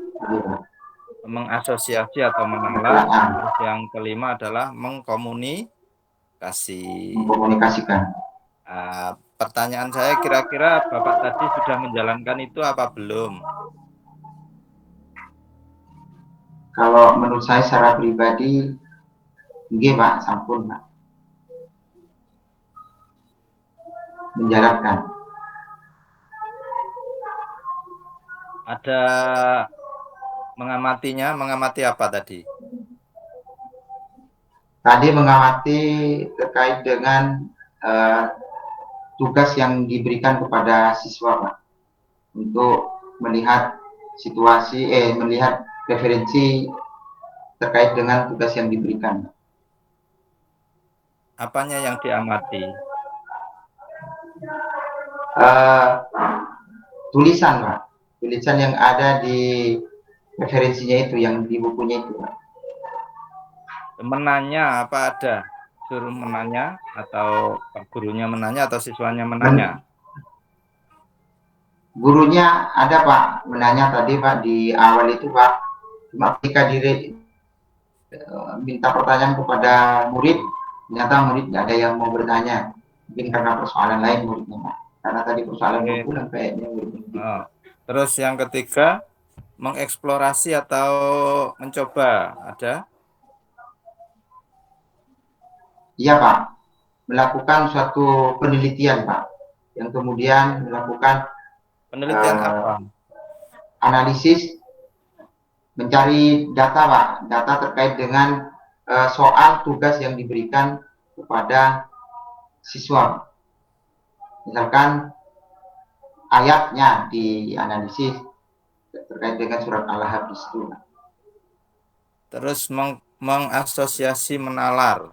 mengasosiasi atau menalar, menelaah, terus yang kelima adalah mengkomunikasi. mengkomunikasikan. Pertanyaan saya kira-kira Bapak tadi sudah menjalankan itu apa belum? Kalau menurut saya secara pribadi, nggih Pak, sampun Pak, menjalankan. Ada mengamatinya, mengamati apa tadi? Tadi mengamati terkait dengan eh, tugas yang diberikan kepada siswa Pak, untuk melihat situasi, melihat referensi terkait dengan tugas yang diberikan. Apanya yang diamati? Eh, Tulisan Pak, tulisan yang ada di referensinya itu, yang di bukunya itu Pak. Menanya apa ada? Suruh menanya atau gurunya menanya atau siswanya Men, menanya? gurunya ada Pak, menanya tadi Pak di awal itu Pak, cuma ketika diri minta pertanyaan kepada murid, ternyata murid nggak ada yang mau bertanya, mungkin karena persoalan lain muridnya Pak, karena tadi persoalan Oke. buku dan kayaknya muridnya gitu. Oh. Terus yang ketiga, mengeksplorasi atau mencoba ada? Iya Pak, melakukan suatu penelitian Pak, yang kemudian melakukan Penelitian eh, apa? analisis, mencari data Pak, data terkait dengan soal tugas yang diberikan kepada siswa. Misalkan ayatnya dianalisis terkait dengan surat Al-Lahab di situ. Terus mengasosiasi menalar.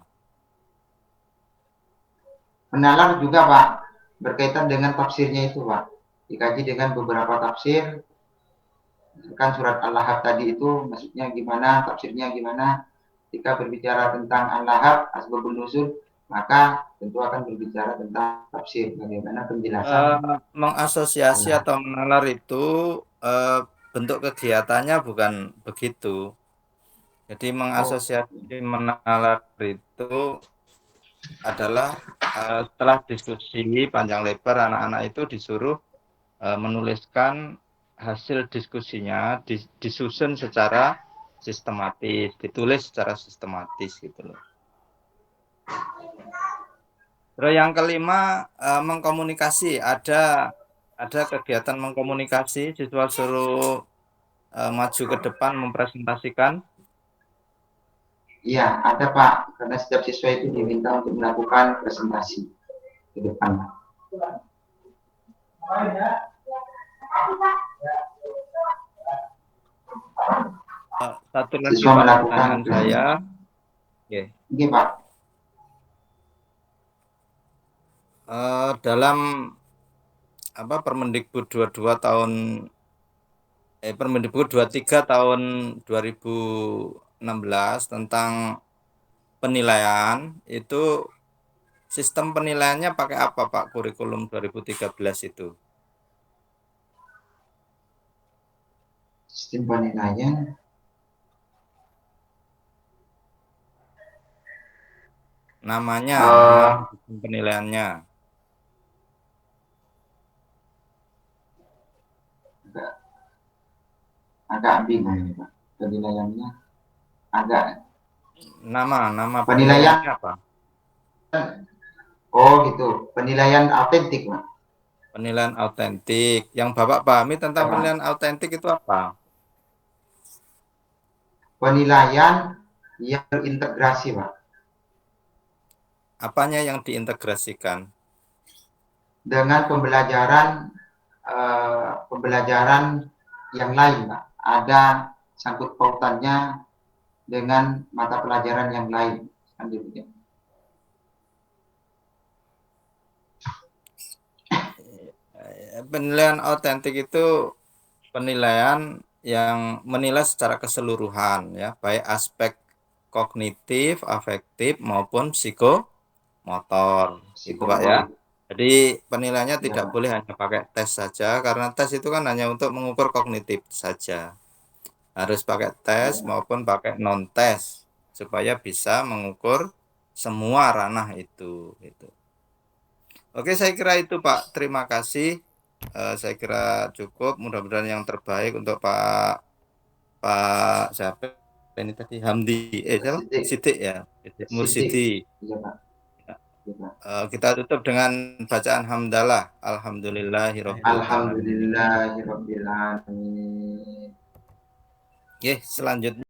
Menalar juga Pak, berkaitan dengan tafsirnya itu Pak. Dikaji dengan beberapa tafsir, misalkan surat Al-Lahab tadi itu maksudnya gimana, tafsirnya gimana. Jika berbicara tentang Al-Lahab, asbabun nuzul, maka tentu akan berbicara tentang tafsir, bagaimana penjelasan. Mengasosiasi atau menalar itu bentuk kegiatannya bukan begitu. Jadi mengasosiasi menalar itu adalah setelah diskusi panjang lebar, anak-anak itu disuruh menuliskan hasil diskusinya, disusun secara sistematis, ditulis secara sistematis gitu loh. Terus yang kelima, mengkomunikasi. Ada kegiatan mengkomunikasi, siswa suruh maju ke depan mempresentasikan. Iya, ada Pak, karena setiap siswa itu diminta untuk melakukan presentasi ke depan. Satu lagi Siswa Pak, melakukan pertanyaan saya. Oke, Pak. Dalam Permendikbud 22 tahun Permendikbud 23 tahun 2016 tentang penilaian itu, sistem penilaiannya pakai apa Pak, kurikulum 2013 itu? Sistem penilaian Namanya, nama sistem penilaiannya. agak bingung ini Pak. Penilaiannya agak Nama penilaian penilaiannya apa? Oh gitu, penilaian autentik Pak. Penilaian autentik. Yang Bapak pahami tentang Ya, penilaian autentik itu apa? penilaian yang terintegrasi Pak, Apanya yang diintegrasikan? dengan pembelajaran yang lain Pak. Ada sangkut pautannya dengan mata pelajaran yang lain. Kan gitu. Penilaian autentik itu penilaian yang menilai secara keseluruhan ya, baik aspek kognitif, afektif maupun psikomotor, gitu Pak ya. Jadi penilaiannya tidak Pak. boleh hanya pakai tes saja, karena tes itu kan hanya untuk mengukur kognitif saja. Harus pakai tes maupun pakai non tes supaya bisa mengukur semua ranah itu gitu. Oke, saya kira itu Pak. Terima kasih. Saya kira cukup. Mudah-mudahan yang terbaik untuk Pak siapa ini tadi, Hamdi. Siapa? Sidik ya. Mursidi. Iya Pak. Iya, Pak. Kita tutup dengan bacaan hamdalah. Alhamdulillahirabbil alamin. Alhamdulillahirabbil alamin. Oke, selanjutnya